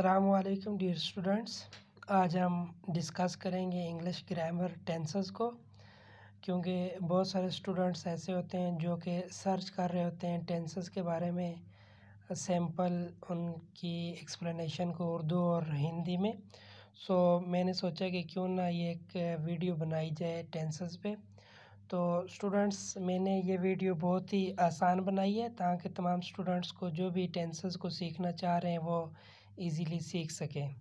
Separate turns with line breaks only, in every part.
अस्सलामुअलैकुम dear students. आज हम डिस्कस करेंगे इंग्लिश ग्रामर टेंसेस को, क्योंकि बहुत सारे स्टूडेंट्स ऐसे होते हैं जो कि सर्च कर रहे होते हैं टेंसेस के बारे में, सैम्पल उनकी एक्सप्लेनेशन को उर्दू और हिंदी में। मैंने सोचा कि क्यों ना ये एक वीडियो बनाई जाए टेंसेस पे। तो स्टूडेंट्स, मैंने ये वीडियो बहुत ही आसान बनाई है ताकि तमाम स्टूडेंट्स को जो भी टेंसेस को सीखना चाह रहे हैं वो इजीली सीख सकें।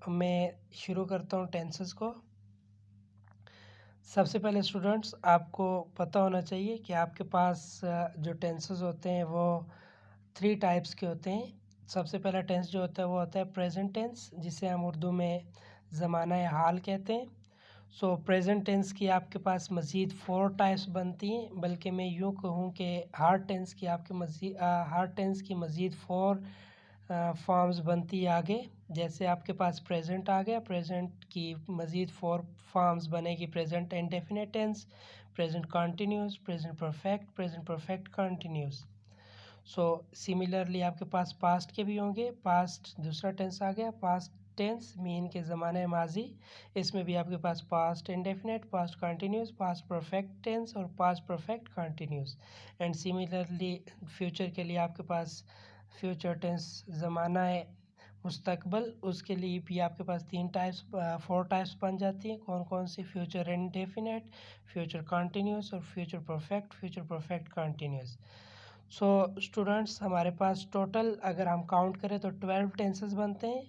मैं शुरू करता हूँ टेंसेस को। सबसे पहले स्टूडेंट्स, आपको पता होना चाहिए कि आपके पास जो टेंसेस होते हैं वो 3 टाइप्स के होते हैं। सबसे पहला टेंस जो होता है वो होता है प्रेजेंट टेंस, जिसे हम उर्दू में ज़माना हाल कहते हैं। प्रेजेंट टेंस की आपके पास मज़ीद 4 टाइप्स बनती हैं, बल्कि मैं यूँ कहूँ कि हार्ड टेंस की मज़ीद 4 फॉर्म्स बनती है आगे। जैसे आपके पास प्रेजेंट आ गया, प्रेजेंट की मज़ीद 4 फॉर्म्स बनेगी: present indefinite tense, present continuous, present perfect continuous. Similarly आपके पास पास्ट के भी होंगे। पास्ट दूसरा टेंस आ गया, पास्ट टेंस मीन के ज़माने माजी। इसमें भी आपके पास past indefinite, past continuous, past perfect tense और past perfect continuous. And similarly future के लिए आपके पास फ्यूचर टेंस ज़माना है मुस्तकबल, उसके लिए भी आपके पास 4 टाइप्स बन जाती हैं। कौन कौन सी? फ्यूचर इंडेफिनिट, फ्यूचर कंटिन्यूस और फ्यूचर परफेक्ट कंटिन्यूस। स्टूडेंट्स, हमारे पास टोटल अगर हम काउंट करें तो 12 टेंसेस बनते हैं।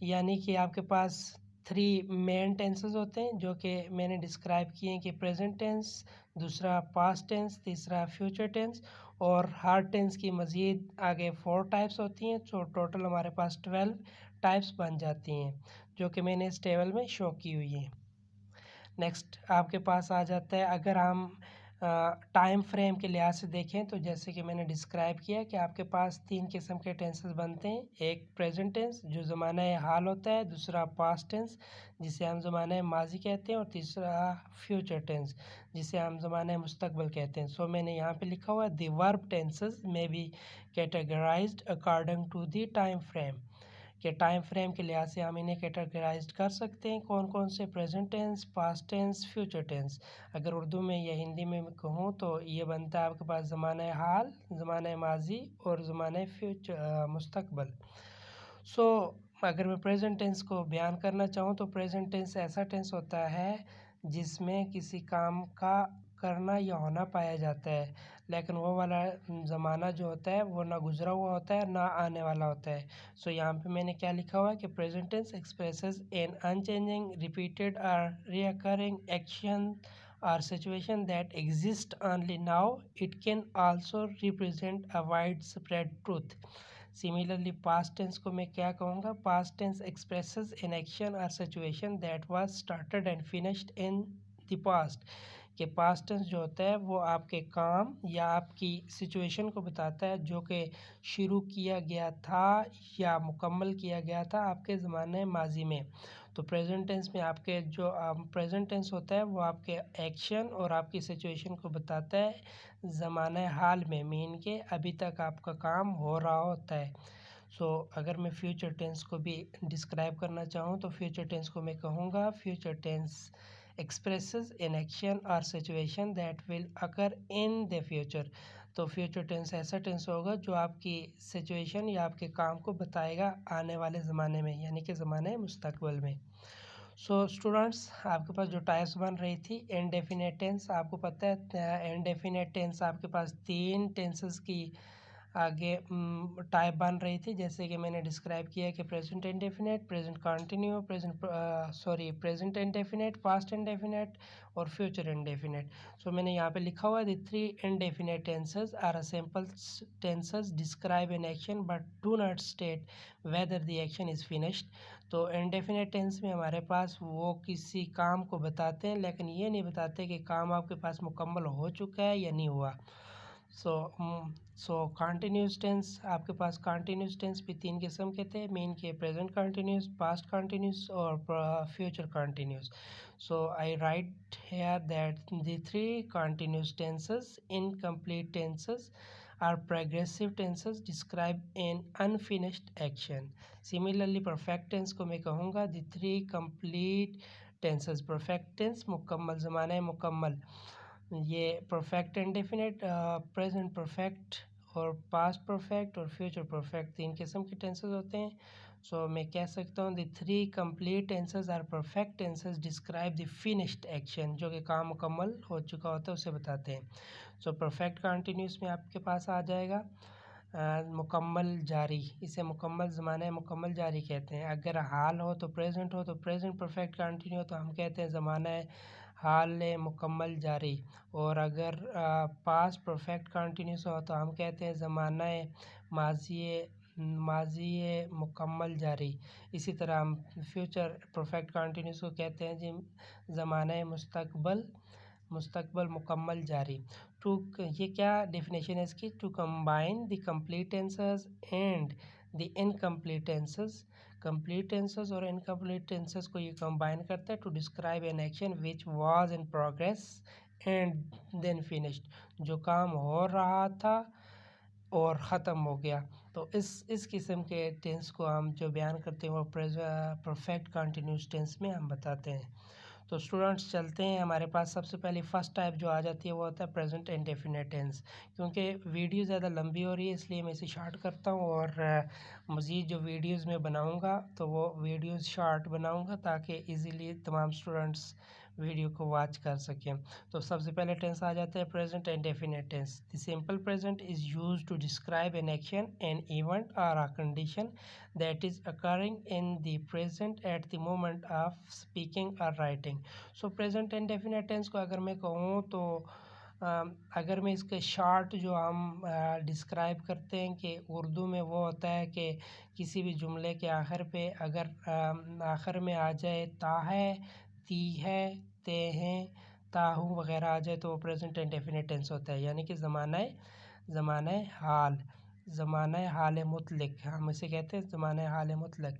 यानी कि आपके पास 3 मेन टेंसेस होते हैं जो कि मैंने डिस्क्राइब किए हैं कि प्रेजेंट टेंस, दूसरा पास्ट टेंस, तीसरा फ्यूचर टेंस, और हार्ड टेंस की मज़ीद आगे 4 टाइप्स होती हैं। टोटल हमारे पास 12 टाइप्स बन जाती हैं, जो कि मैंने इस टेबल में शो की हुई है। नेक्स्ट आपके पास आ जाता है, अगर हम टाइम फ्रेम के लिहाज से देखें तो जैसे कि मैंने डिस्क्राइब किया कि आपके पास 3 किस्म के टेंसेस बनते हैं। एक प्रेजेंट टेंस जो ज़माना हाल होता है, दूसरा पास्ट टेंस जिसे हम ज़माना माजी कहते हैं, और तीसरा फ्यूचर टेंस जिसे हम ज़माना मुस्तकबिल कहते हैं। मैंने यहाँ पे लिखा हुआ है the verb tenses may be categorized according to the time frame, के टाइम फ्रेम के लिहाज से हम इन्हें कैटेगराइज कर सकते हैं। कौन कौन से? Present tense, past tense, future tense. अगर उर्दू में या हिंदी में कहूँ तो ये बनता है आपके पास ज़माना हाल, ज़माना माजी और ज़माना फ्यूचर मुस्तकबल। अगर मैं प्रेजेंट टेंस को बयान करना चाहूँ तो प्रेजेंट टेंस ऐसा टेंस होता है जिसमें किसी काम का करना या होना पाया जाता है, लेकिन वो वाला ज़माना जो होता है वो ना गुजरा हुआ होता है ना आने वाला होता है। यहाँ पे मैंने क्या लिखा हुआ है कि present tense expresses an unchanging, repeated और recurring action or situation that exist only now. It can also represent a widespread truth. Similarly, past tense को मैं क्या कहूँगा? Past tense expresses an action or situation that was started and finished in the past. कि past tense जो होता है वो आपके काम या आपकी सिचुएशन को बताता है जो कि शुरू किया गया था या मुकम्मल किया गया था आपके ज़माने माजी में। तो प्रेजेंट टेंस में आपके जो प्रेजेंट टेंस होता है वो आपके एक्शन और आपकी सिचुएशन को बताता है ज़माना हाल में, मीन के अभी तक आपका काम हो रहा होता है। अगर मैं फ्यूचर टेंस को भी डिस्क्राइब करना चाहूँ तो फ्यूचर टेंस को मैं कहूँगा future tense expresses an action or situation that will occur in the future। तो फ्यूचर टेंस ऐसा टेंस होगा जो आपकी सिचुएशन या आपके काम को बताएगा आने वाले ज़माने में, यानी कि ज़माने मुस्तकबिल में। स्टूडेंट्स, आपके पास जो टाइप्स बन रही थी इनडेफिनेट टेंस, आपको पता है इनडेफिनेट टेंस आपके पास 3 टेंसेस की आगे टाइप बन रही थी, जैसे कि मैंने डिस्क्राइब किया कि present indefinite, present continue, present indefinite, past indefinite और फ्यूचर इंडेफिनेट। मैंने यहाँ पे लिखा हुआ है the 3 indefinite tenses are a simple tenses describe an action but do not state whether the action is finished. तो इंडेफिनेट टेंस में हमारे पास वो किसी काम को बताते हैं लेकिन ये नहीं बताते कि काम आपके पास मुकम्मल हो चुका है या नहीं हुआ। कंटिन्यूस टेंस, आपके पास कंटिन्यूस टेंस भी 3 किस्म के थे, मेन के प्रेजेंट कंटिन्यूस, पास्ट कंटिन्यूस और future continuous. I write here that the 3 continuous tenses, incomplete tenses are progressive tenses describe an unfinished action. Similarly, perfect tense को मैं कहूँगा the three complete tenses. Perfect tense मुकम्मल ज़माना मुकम्मल, ये perfect indefinite, present perfect और past perfect और future perfect, तीन किस्म के टेंसेस होते हैं. सो मैं कह सकता हूँ the three complete tenses are perfect tenses describe the finished action, जो कि काम मुकम्मल हो चुका होता है उसे बताते हैं. सो परफेक्ट कंटिन्यूस में आपके पास आ जाएगा मुकम्मल जारी, इसे मुकम्मल ज़माना मुकम्मल जारी कहते हैं. अगर हाल हो तो प्रेजेंट परफेक्ट कंटिन्यू तो हम कहते हैं ज़माना हाल मुकम्मल जारी. और अगर पास्ट परफेक्ट कंटिन्यूस हो तो हम कहते हैं ज़माना माजी मुकम्मल जारी. इसी तरह हम फ्यूचर परफेक्ट कंटिन्यूस को कहते हैं जी ज़माना मुस्तकबल मुकम्मल जारी. टू, ये क्या डेफिनेशन है इसकी? To combine the complete tenses and the incomplete tenses. Complete tenses और इनकम्प्लीट टेंसेस को ये कंबाइन करता है to describe an action which was in progress and then finished, जो काम हो रहा था और ख़त्म हो गया. तो इस किस्म के टेंस को हम जो बयान करते हैं वो परफेक्ट कंटिन्यूस टेंस में हम बताते हैं. तो स्टूडेंट्स चलते हैं, हमारे पास सबसे पहले फर्स्ट टाइप जो आ जाती है वो होता है प्रेजेंट इंडेफिनिट टेंस. क्योंकि वीडियो ज़्यादा लंबी हो रही है इसलिए मैं इसे शॉर्ट करता हूँ, और मज़ीद जो वीडियोस में बनाऊँगा तो वो वीडियोस शॉर्ट बनाऊँगा ताकि इजीली तमाम स्टूडेंट्स वीडियो को वॉच कर सकें. तो सबसे पहले टेंस आ जाता है present indefinite tense. The simple present is used to describe an action, an event और a condition that is occurring in the present at the moment of speaking or writing. So present indefinite tense को अगर मैं कहूँ तो अगर मैं इसके short जो हम डिस्क्राइब करते हैं कि उर्दू में वो होता है कि किसी भी जुमले के आखिर पे अगर आखिर में आ जाए ता है, ती है, ते हैं, ताहू वगैरह आ जाए तो वो प्रेजेंट इंडेफिनिट टेंस होता है. यानी कि ज़माना हाल मुतलक, हम इसे कहते हैं ज़माना हाल मुतलक.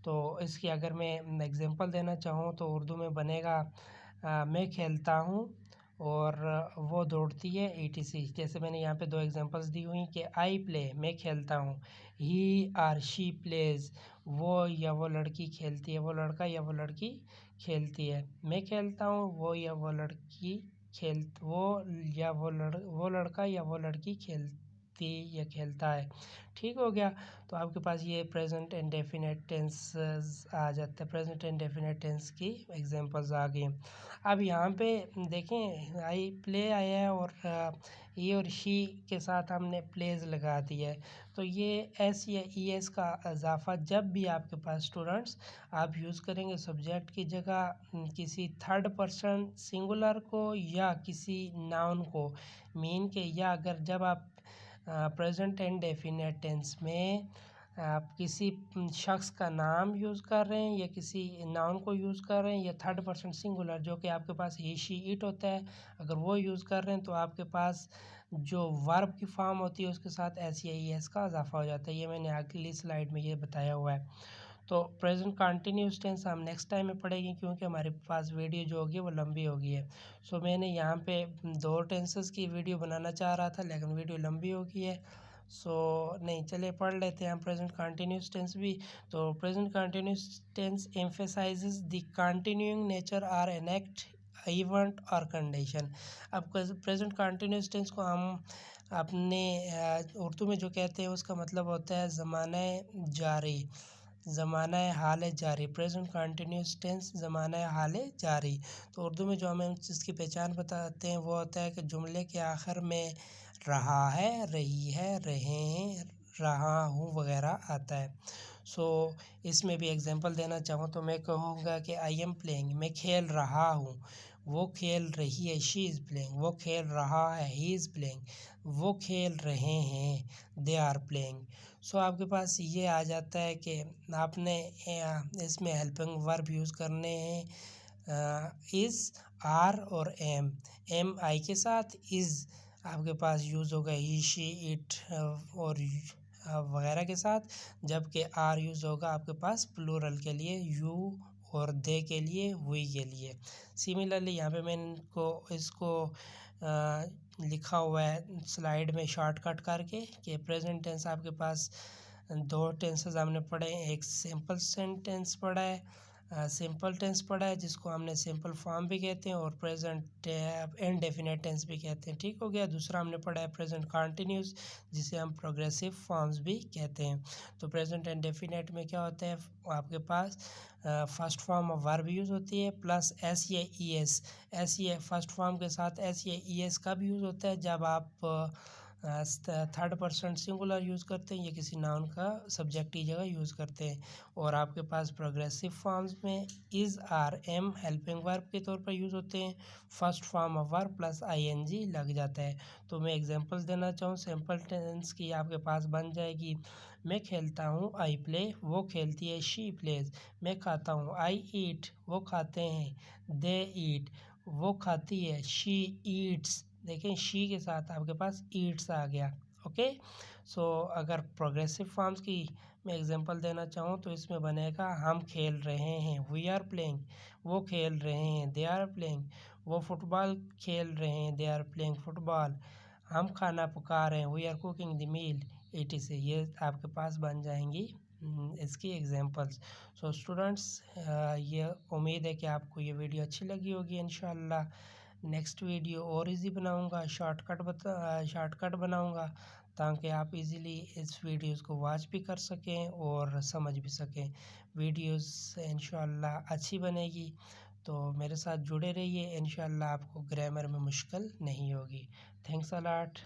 तो इसकी अगर मैं एग्जांपल देना चाहूँ तो उर्दू में बनेगा मैं खेलता हूँ और वो दौड़ती है ETC. जैसे मैंने यहाँ पे दो एग्जांपल्स दी हुई कि आई प्ले मैं खेलता हूँ, ही आर शी प्लेज वो या वो लड़की खेलती है, वो लड़का या वो लड़की खेलती है. मैं खेलता हूँ, वो या वो लड़की वो लड़का या वो लड़की खेलती या खेलता है. ठीक हो गया. तो आपके पास ये प्रेजेंट इंडेफिनिट टेंस आ जाता है, प्रेजेंट इंडेफिनिट टेंस की एग्जांपल्स आ गई. अब यहाँ पे देखें आई प्ले आया है और ये और शी के साथ हमने प्लेज लगा दिया है. तो ये एस या ES का इजाफा जब भी आपके पास स्टूडेंट्स आप यूज़ करेंगे सब्जेक्ट की जगह किसी थर्ड पर्सन सिंगुलर को या किसी नाउन को मीन के, या अगर जब आप प्रेजेंट इंडेफिनिट टेंस में आप किसी शख्स का नाम यूज़ कर रहे हैं या किसी नाउन को यूज़ कर रहे हैं या थर्ड पर्सन सिंगुलर जो कि आपके पास ही शी इट होता है, अगर वो यूज़ कर रहे हैं तो आपके पास जो वर्ब की फॉर्म होती है उसके साथ एस या ES का इजाफा हो जाता है. ये मैंने अगली स्लाइड में ये बताया हुआ है. तो प्रेजेंट कंटिन्यूस टेंस हम नेक्स्ट टाइम में पढ़ेंगे क्योंकि हमारे पास वीडियो जो होगी वो लंबी होगी है. सो मैंने यहाँ पे दो टेंसेस की वीडियो बनाना चाह रहा था लेकिन वीडियो लंबी हो गई है. नहीं, चलिए पढ़ लेते हैं हम प्रेजेंट कंटिन्यूस टेंस भी. तो present continuous tense emphasizes the continuing nature और एन एक्ट, इवेंट और कंडीशन. अब प्रेजेंट कंटिन्यूस टेंस को हम अपने उर्दू में जो कहते हैं उसका मतलब होता है ज़माना हाल जारी. प्रेजेंट कंटिन्यूस टेंस ज़माना हाल जारी. तो उर्दू में जो हमें इसकी पहचान बताते हैं वो होता है कि जुमले के आखिर में रहा है, रही है, रहे हैं, रहा हूँ वगैरह आता है. इसमें भी एग्जांपल देना चाहूँ तो मैं कहूँगा कि आई एम प्लेइंग मैं खेल रहा हूँ, वो खेल रही है शी इज़ प्लेइंग, वो खेल रहा है ही इज़ प्लेइंग, वो खेल रहे हैं दे आर प्लेइंग. आपके पास ये आ जाता है कि आपने इसमें हेल्पिंग वर्ब यूज़ करने हैं इज़, आर और एम आई के साथ. इज़ आपके पास यूज़ होगा ही शी इट और वगैरह के साथ, जबकि आर यूज़ होगा आपके पास प्लूरल के लिए यू और दे के लिए वी के लिए। सिमिलरली यहाँ पे मैंने इसको लिखा हुआ है स्लाइड में शॉर्टकट करके कि प्रेजेंट टेंस आपके पास दो टेंसेस हमने पढ़े हैं। एक सिंपल सेंटेंस पढ़ा है, सिंपल टेंस पढ़ा है जिसको हमने सिंपल फॉर्म भी कहते हैं, और प्रेजेंट इनडेफिनेट टेंस भी कहते हैं। ठीक हो गया। दूसरा हमने पढ़ा है प्रेजेंट कंटिन्यूस, जिसे हम प्रोग्रेसिव फॉर्म्स भी कहते हैं। तो प्रेजेंट इंडेफिनेट में क्या होता है, आपके पास first form of verb use होती है प्लस एस या ई एस। एस या फर्स्ट फॉर्म के साथ एस या ई एस का भी यूज़ होता है जब आप थर्ड पर्सन सिंगुलर यूज़ करते हैं या किसी नाउन का सब्जेक्ट की जगह यूज़ करते हैं। और आपके पास प्रोग्रेसिव फॉर्म्स में is, are, am helping verb के तौर पर यूज़ होते हैं। First form of verb plus ING लग जाता है। तो मैं एग्जांपल्स देना चाहूँ सिंपल टेंस की, आपके पास बन जाएगी मैं खेलता हूँ, आई प्ले, वो खेलती है, शी प्लेज। मैं खाता हूँ, आई ईट, वो खाते हैं, दे ईट, वो खाती है, शी ईट्स। देखें शी के साथ आपके पास ईट्स आ गया। ओके। सो अगर प्रोग्रेसिव फॉर्म्स की मैं एग्जांपल देना चाहूँ तो इसमें बनेगा हम खेल रहे हैं, वी आर प्लेइंग, वो खेल रहे हैं, दे आर प्लेइंग, वो फुटबॉल खेल रहे हैं, दे आर प्लेइंग फुटबॉल, हम खाना पका रहे हैं, we are cooking the meal, it से ये आपके पास बन जाएंगी इसकी एग्जांपल्स। सो स्टूडेंट्स, ये उम्मीद है कि आपको ये वीडियो अच्छी लगी होगी। इंशाल्लाह नेक्स्ट वीडियो और इजी बनाऊंगा, शॉर्टकट बनाऊंगा ताकि आप इजीली इस वीडियोस को वॉच भी कर सकें और समझ भी सकें। वीडियोस इंशाल्लाह अच्छी बनेगी, तो मेरे साथ जुड़े रहिए। इंशाल्लाह आपको ग्रामर में मुश्किल नहीं होगी। Thanks a lot.